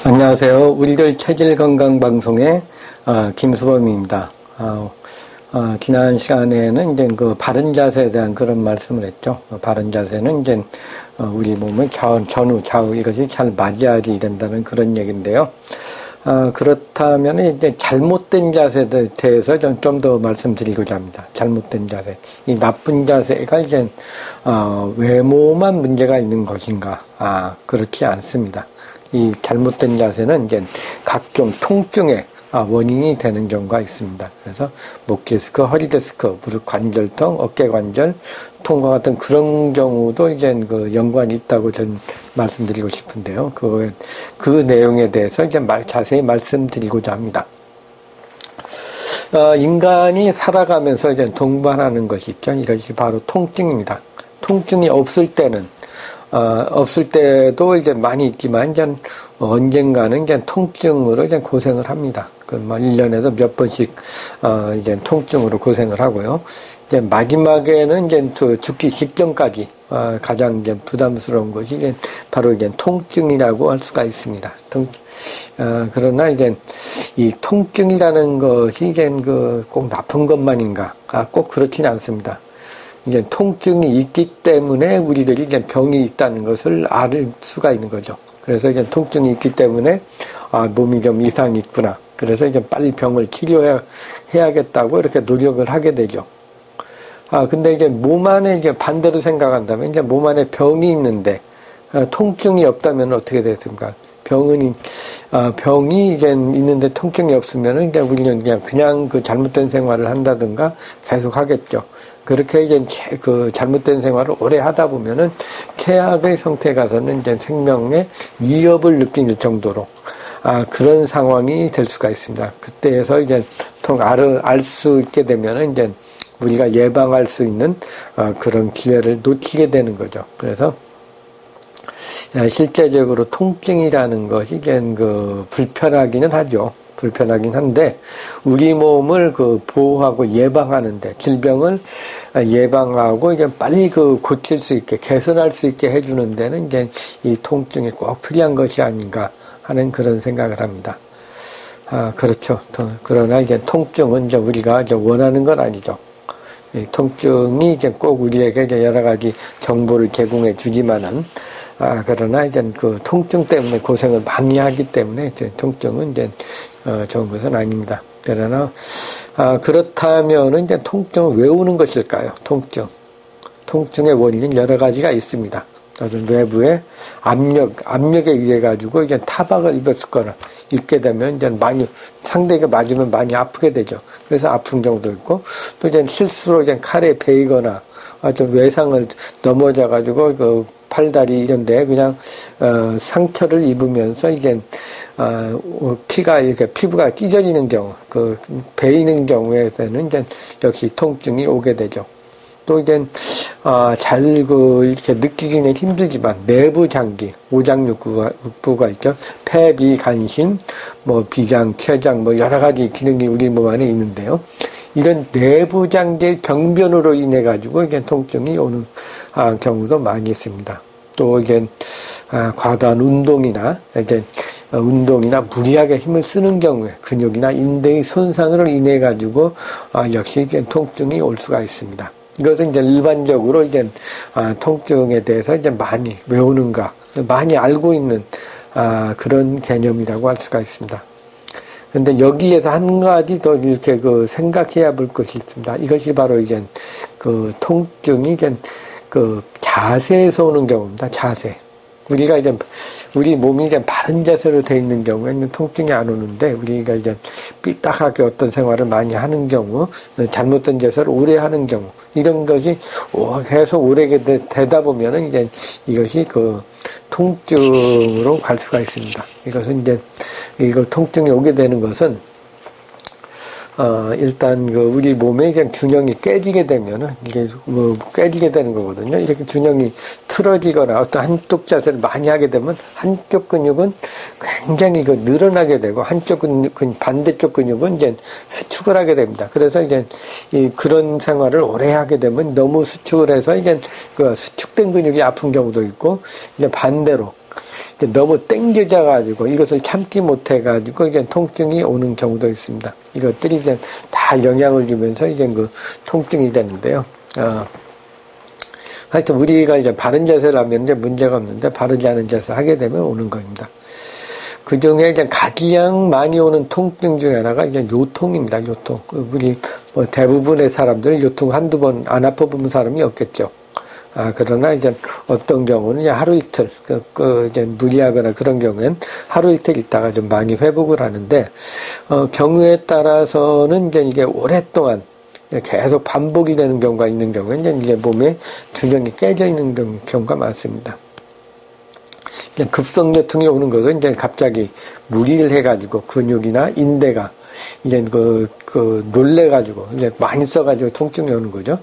안녕하세요. 우리들 체질 건강 방송의 김수범입니다. 지난 시간에는 이제 그 바른 자세에 대한 그런 말씀을 했죠. 바른 자세는 이제 우리 몸의 전후, 좌우 이것이 잘 맞아야지 된다는 그런 얘기인데요. 그렇다면 이제 잘못된 자세에 대해서 좀 더 말씀드리고자 합니다. 잘못된 자세. 이 나쁜 자세가 이제 외모만 문제가 있는 것인가? 그렇지 않습니다. 이 잘못된 자세는 이제 각종 통증의 원인이 되는 경우가 있습니다. 그래서 목 디스크, 허리 디스크, 무릎 관절통, 어깨 관절 통과 같은 그런 경우도 이제 그 연관이 있다고 저는 말씀드리고 싶은데요. 그 내용에 대해서 이제 자세히 말씀드리고자 합니다. 인간이 살아가면서 이제 동반하는 것이 있죠. 이것이 바로 통증입니다. 통증이 없을 때도 이제 많이 있지만, 이제 언젠가는 이제 통증으로 이제 고생을 합니다. 1년에도 몇 번씩, 이제 통증으로 고생을 하고요. 이제 마지막에는 이제 죽기 직전까지, 가장 이제 부담스러운 것이 이제 바로 이제 통증이라고 할 수가 있습니다. 그러나 이제 이 통증이라는 것이 이제 꼭 나쁜 것만인가? 꼭 그렇지는 않습니다. 이제 통증이 있기 때문에 우리들이 이제 병이 있다는 것을 알 수가 있는 거죠. 그래서 이제 통증이 있기 때문에 몸이 좀 이상이 있구나. 그래서 이제 빨리 병을 치료해야겠다고 이렇게 노력을 하게 되죠. 근데 이제 몸 안에 이제 반대로 생각한다면 이제 몸 안에 병이 있는데 통증이 없다면 어떻게 되겠습니까? 병이 이제 있는데 통증이 없으면은 이제 우리는 그냥 그 잘못된 생활을 한다든가 계속 하겠죠. 그렇게 이제 그 잘못된 생활을 오래 하다 보면은 최악의 상태에 가서는 이제 생명의 위협을 느낄 정도로 그런 상황이 될 수가 있습니다. 그때에서 이제 알 수 있게 되면은 이제 우리가 예방할 수 있는 그런 기회를 놓치게 되는 거죠. 그래서 실제적으로 통증이라는 것이 이제 불편하기는 하죠. 불편하긴 한데 우리 몸을 보호하고 예방하는데 질병을 예방하고 이제 빨리 고칠 수 있게 개선할 수 있게 해주는 데는 이제 이 통증이 꼭 필요한 것이 아닌가 하는 그런 생각을 합니다. 그렇죠. 그러나 이제 통증은 이제 우리가 이제 원하는 건 아니죠. 이 통증이 이제 꼭 우리에게 이제 여러 가지 정보를 제공해 주지만은 그러나 이제 그 통증 때문에 고생을 많이 하기 때문에 이제 통증은 이제 좋은 것은 아닙니다. 그러나 그렇다면은 이제 통증을 왜 오는 것일까요? 통증의 원인은 여러 가지가 있습니다. 어떤 외부의 압력에 의해 가지고 이제 타박을 입게 되면 이제 상대에게 맞으면 많이 아프게 되죠. 그래서 아픈 경우도 있고 또 이제 실수로 이제 칼에 베이거나 좀 외상을 넘어져 가지고 팔다리 이런데 그냥 상처를 입으면서 이제 피부가 찢어지는 경우, 베이는 경우에는 이제 역시 통증이 오게 되죠. 또 이제 이렇게 느끼기는 힘들지만 내부 장기, 오장육부가 있죠. 폐, 비, 간신, 비장, 췌장, 여러 가지 기능이 우리 몸 안에 있는데요. 이런 내부 장기의 병변으로 인해 가지고 이게 통증이 오는 경우도 많이 있습니다. 또 이제 과도한 운동이나 무리하게 힘을 쓰는 경우에 근육이나 인대의 손상으로 인해 가지고 역시 이제 통증이 올 수가 있습니다. 이것은 이제 일반적으로 이제 통증에 대해서 이제 많이 외우는가 많이 알고 있는 그런 개념이라고 할 수가 있습니다. 그런데 여기에서 한 가지 더 이렇게 생각해야 볼 것이 있습니다. 이것이 바로 이제 통증이 이제 자세에서 오는 경우입니다. 자세. 우리 몸이 이제 바른 자세로 되어 있는 경우에는 통증이 안 오는데, 우리가 이제 삐딱하게 어떤 생활을 많이 하는 경우, 잘못된 자세를 오래 하는 경우, 이런 것이 계속 오래 되다 보면은 이제 이것이 통증으로 갈 수가 있습니다. 이것은 이제, 통증이 오게 되는 것은, 일단 우리 몸의 이제 균형이 깨지게 되면은 이게 깨지게 되는 거거든요. 이렇게 균형이 틀어지거나 어떤 한쪽 자세를 많이 하게 되면 한쪽 근육은 굉장히 늘어나게 되고 반대쪽 근육은 이제 수축을 하게 됩니다. 그래서 이제 그런 생활을 오래 하게 되면 너무 수축을 해서 이제 수축된 근육이 아픈 경우도 있고, 이제 반대로 너무 땡겨져가지고 이것을 참지 못해가지고 이제 통증이 오는 경우도 있습니다. 이것들이 이제 다 영향을 주면서 이제 그 통증이 되는데요. 하여튼 우리가 이제 바른 자세를 하면 이제 문제가 없는데 바르지 않은 자세를 하게 되면 오는 겁니다. 그 중에 이제 가장 많이 오는 통증 중에 하나가 이제 요통입니다. 요통. 우리 뭐 대부분의 사람들 요통 한두 번 안 아파본 사람이 없겠죠. 그러나 이제 어떤 경우는 이제 하루 이틀, 이제 무리하거나 그런 경우엔 하루 이틀 있다가 좀 많이 회복을 하는데, 경우에 따라서는 이제 이게 오랫동안 계속 반복이 되는 경우가 있는 경우에 이제 몸에 균형이 깨져 있는 경우가 많습니다. 급성요통이 오는 것은 이제 갑자기 무리를 해가지고 근육이나 인대가 이제 놀래가지고 이제 많이 써가지고 통증이 오는 거죠.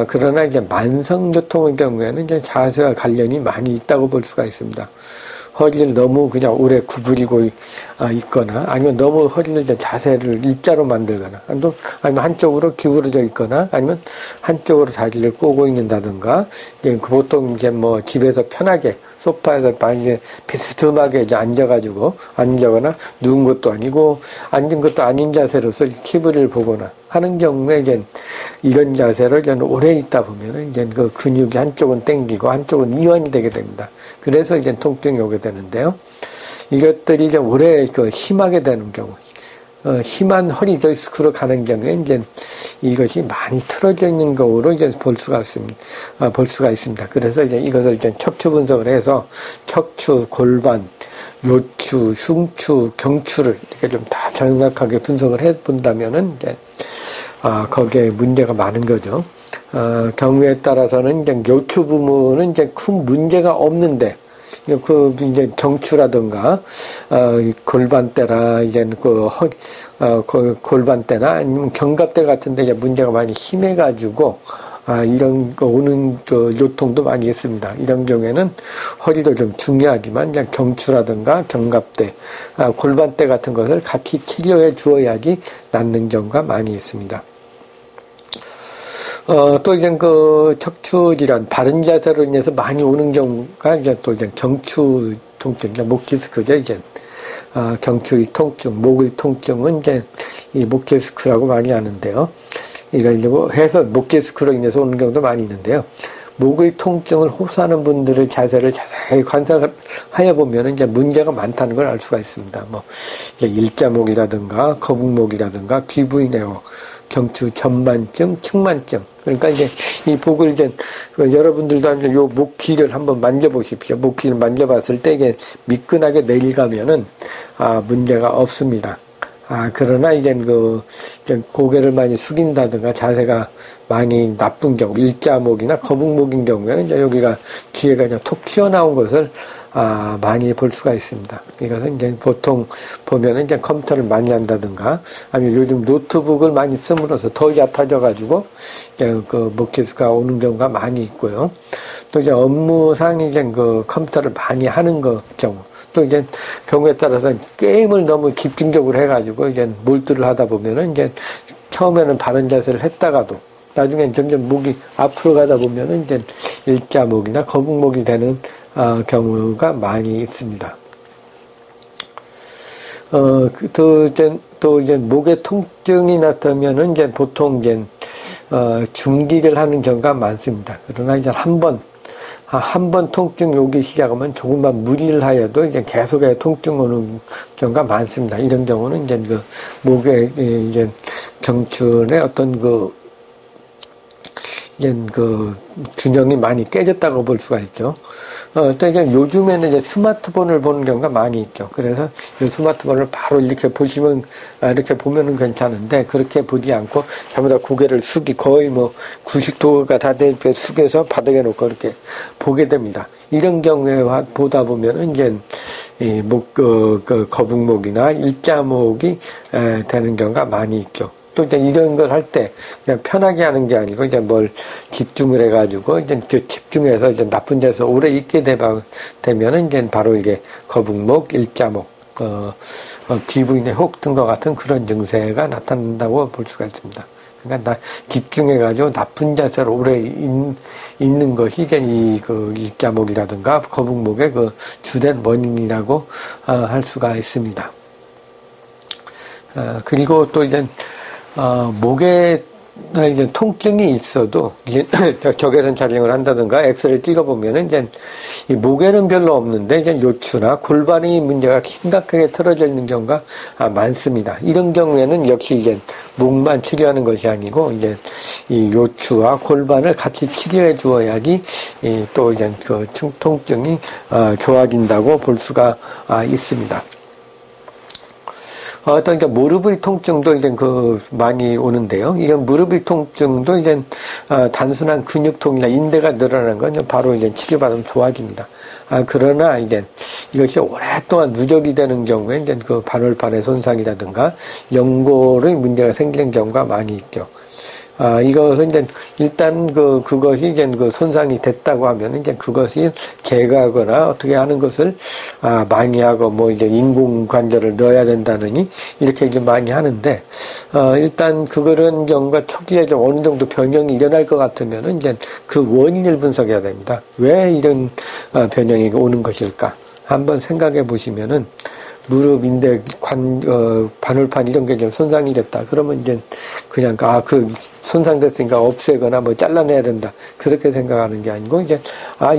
그러나 이제 만성요통의 경우에는 이제 자세와 관련이 많이 있다고 볼 수가 있습니다. 허리를 너무 그냥 오래 구부리고 있거나 아니면 너무 허리를 이제 자세를 일자로 만들거나 아니면 한쪽으로 기울어져 있거나 아니면 한쪽으로 다리를 꼬고 있는다든가 보통 이제 뭐 집에서 편하게 소파에서 많이 비스듬하게 이제 앉아거나 누운 것도 아니고 앉은 것도 아닌 자세로서 TV를 보거나 하는 경우에 이제 이런 자세로 이제 오래 있다 보면은 이제 그 근육이 한쪽은 당기고 한쪽은 이완이 되게 됩니다. 그래서 이제 통증이 오게 되는데요. 이것들이 이제 오래 심하게 되는 경우, 심한 허리 디스크로 가는 경우에 이제 이것이 많이 틀어져 있는 거로 이제 볼 수가 있습니다. 그래서 이제 이것을 이제 척추 분석을 해서 척추, 골반, 요추, 흉추, 경추를 이렇게 좀 다 정확하게 분석을 해 본다면은 이제 거기에 문제가 많은 거죠. 경우에 따라서는 이제 요추 부분은 이제 큰 문제가 없는데 이제 경추라든가 골반대나 이제 골반대나 아니면 견갑대 같은데 이제 문제가 많이 심해가지고 이런 거 오는 요통도 많이 있습니다. 이런 경우에는 허리도 좀 중요하지만 그냥 경추라든가 견갑대, 골반대 같은 것을 같이 치료해 주어야지 낫는 경우가 많이 있습니다. 또 이제 척추 질환, 바른 자세로 인해서 많이 오는 경우가 이제 또 이제 경추 통증, 목 디스크죠, 이제. 경추의 통증, 목의 통증은 이제 이 목 디스크라고 많이 하는데요. 이걸 이제 해서 목 디스크로 인해서 오는 경우도 많이 있는데요. 목의 통증을 호소하는 분들의 자세를 자세히 관찰하여 보면 이제 문제가 많다는 걸 알 수가 있습니다. 뭐, 이제 일자목이라든가 거북목이라든가 귀부인에어, 경추 전만증, 측만증. 그러니까 이제 이 복을 이제 여러분들도 이제 요 목 귀를 한번 만져보십시오. 목 귀를 만져봤을 때 이게 미끈하게 내려가면은 문제가 없습니다. 그러나 이제 고개를 많이 숙인다든가 자세가 많이 나쁜 경우, 일자목이나 거북목인 경우에는 이제 여기가 귀에가 그냥 톡 튀어나온 것을 많이 볼 수가 있습니다. 이것은 이제 보통 보면은 이제 컴퓨터를 많이 한다든가 아니면 요즘 노트북을 많이 씀으로써 더 얕아져가지고 목 디스크가 오는 경우가 많이 있고요. 또 이제 업무상 이제 컴퓨터를 많이 하는 경우. 또 이제 경우에 따라서 게임을 너무 집중적으로 해가지고 이제 몰두를 하다 보면은 이제 처음에는 바른 자세를 했다가도 나중엔 점점 목이 앞으로 가다 보면은 이제 일자목이나 거북목이 되는 경우가 많이 있습니다. 또 이제 목에 통증이 나타나면은 이제 보통 이제 중기를 하는 경우가 많습니다. 그러나 이제 한 번 통증이 오기 시작하면 조금만 무리를 하여도 이제 계속해서 통증 오는 경우가 많습니다. 이런 경우는 이제 목에 이제 경추의 어떤 균형이 많이 깨졌다고 볼 수가 있죠. 또 이제 요즘에는 이제 스마트폰을 보는 경우가 많이 있죠. 그래서 이 스마트폰을 바로 이렇게 이렇게 보면은 괜찮은데, 그렇게 보지 않고 전부 다 고개를 거의 90도가 다 될 때 숙여서 바닥에 놓고 이렇게 보게 됩니다. 이런 경우에 보다 보면은 이제 거북목이나 일자목이 되는 경우가 많이 있죠. 또 이제 이런 걸 할 때 그냥 편하게 하는 게 아니고 이제 뭘 집중을 해가지고 이제 집중해서 이제 나쁜 데서 오래 있게 되면은 이제 바로 이게 거북목, 일자목, 귀부인의 혹 등과 같은 그런 증세가 나타난다고 볼 수가 있습니다. 그러니까 집중해가지고 나쁜 자세로 오래 있는 것이 이제 그 일자목이라든가 거북목의 그 주된 원인이라고 할 수가 있습니다. 그리고 또 이제 목에 이제 통증이 있어도 이제 적외선 촬영을 한다든가 엑스레이 찍어보면은 이제 이 목에는 별로 없는데 이제 요추나 골반의 문제가 심각하게 틀어져 있는 경우가 많습니다. 이런 경우에는 역시 이제 목만 치료하는 것이 아니고 이제 이 요추와 골반을 같이 치료해 주어야지 또 이제 그 통증이 좋아진다고 볼 수가 있습니다. 어떤 이제 무릎의 통증도 이제 많이 오는데요. 이게 무릎의 통증도 이제 단순한 근육통이나 인대가 늘어나는 건 바로 이제 치료받으면 좋아집니다. 그러나 이제 이것이 오랫동안 누적이 되는 경우에 이제 그 반월판의 손상이라든가 연골의 문제가 생기는 경우가 많이 있죠. 이것은 이제 일단 그것이 이제 그 손상이 됐다고 하면 이제 그것이 제거하거나 어떻게 하는 것을 많이 하고 뭐 이제 인공관절을 넣어야 된다느니 이렇게 이제 많이 하는데 일단 그런 경우가 초기에 좀 어느 정도 변형이 일어날 것 같으면은 이제 그 원인을 분석해야 됩니다. 왜 이런 변형이 오는 것일까? 한번 생각해 보시면은 무릎, 인대, 반월판 이런 게 좀 손상이 됐다. 그러면 이제 그냥 손상됐으니까 없애거나 뭐 잘라내야 된다. 그렇게 생각하는 게 아니고 이제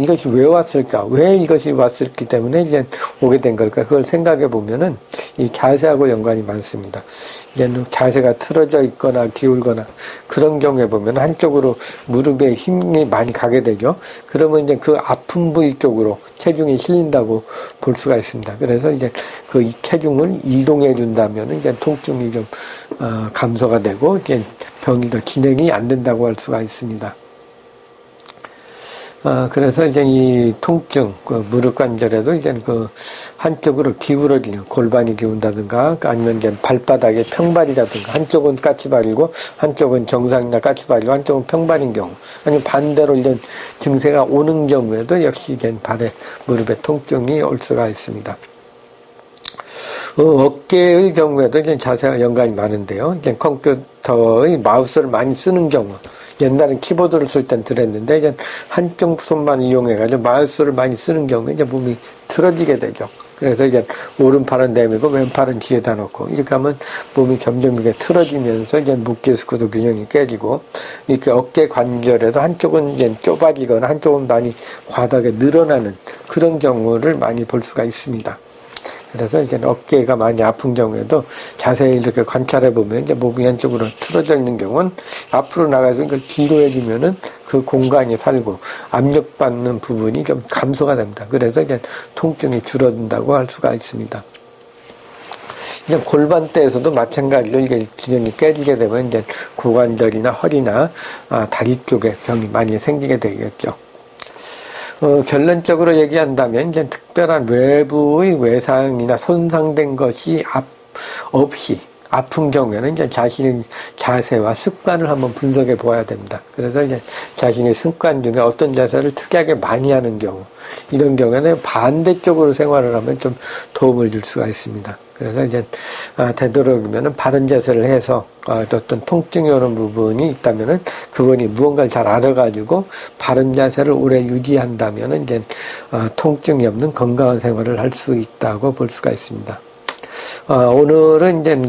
이것이 왜 왔을까? 왜 이것이 왔을기 때문에 이제 오게 된 걸까? 그걸 생각해 보면은 이 자세하고 연관이 많습니다. 이제 자세가 틀어져 있거나 기울거나 그런 경우에 보면 한쪽으로 무릎에 힘이 많이 가게 되죠. 그러면 이제 그 아픈 부위 쪽으로 체중이 실린다고 볼 수가 있습니다. 그래서 이제 그 체중을 이동해 준다면 이제 통증이 좀 감소가 되고 이제 병이 더 진행이 안 된다고 할 수가 있습니다. 그래서 이제 이 통증, 무릎 관절에도 이제 한쪽으로 기울어지는 골반이 기운다든가 아니면 이제 발바닥에 평발이라든가 한쪽은 까치발이고 한쪽은 정상이나 까치발이고 한쪽은 평발인 경우 아니면 반대로 이런 증세가 오는 경우에도 역시 이제 발에 무릎에 통증이 올 수가 있습니다. 어깨의 경우에도 이제 자세와 연관이 많은데요. 이제 컴퓨터의 마우스를 많이 쓰는 경우, 옛날엔 키보드를 쓸 땐 덜했는데, 이제 한쪽 손만 이용해가지고 마우스를 많이 쓰는 경우에 이제 몸이 틀어지게 되죠. 그래서 이제 오른팔은 내밀고 왼팔은 뒤에다 놓고 이렇게 하면 몸이 점점 이렇게 틀어지면서 이제 목 디스크도 균형이 깨지고 이렇게 어깨 관절에도 한쪽은 이제 좁아지거나 한쪽은 많이 과다하게 늘어나는 그런 경우를 많이 볼 수가 있습니다. 그래서 이제 어깨가 많이 아픈 경우에도 자세히 이렇게 관찰해 보면 이제 몸이 한쪽으로 틀어져 있는 경우는 앞으로 나가서 이걸 뒤로 해주면은 그 공간이 살고 압력받는 부분이 좀 감소가 됩니다. 그래서 이제 통증이 줄어든다고 할 수가 있습니다. 이제 골반대에서도 마찬가지로 이게 균형이 깨지게 되면 이제 고관절이나 허리나 다리 쪽에 병이 많이 생기게 되겠죠. 결론적으로 얘기한다면 이제 특별한 외부의 외상이나 손상된 것이 없이 아픈 경우에는 이제 자신의 자세와 습관을 한번 분석해 보아야 됩니다. 그래서 이제 자신의 습관 중에 어떤 자세를 특이하게 많이 하는 경우, 이런 경우에는 반대쪽으로 생활을 하면 좀 도움을 줄 수가 있습니다. 그래서 이제 되도록이면은 바른 자세를 해서 어떤 통증이 오는 부분이 있다면은 그분이 무언가를 잘 알아가지고 바른 자세를 오래 유지한다면은 이제 통증이 없는 건강한 생활을 할 수 있다고 볼 수가 있습니다. 오늘은 이제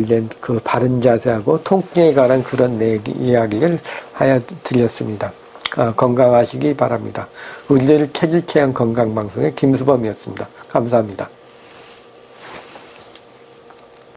이제 바른 자세하고 통증에 관한 그런 이야기를 하여 드렸습니다. 건강하시기 바랍니다. 의료를 체질 체험 건강방송의 김수범이었습니다. 감사합니다.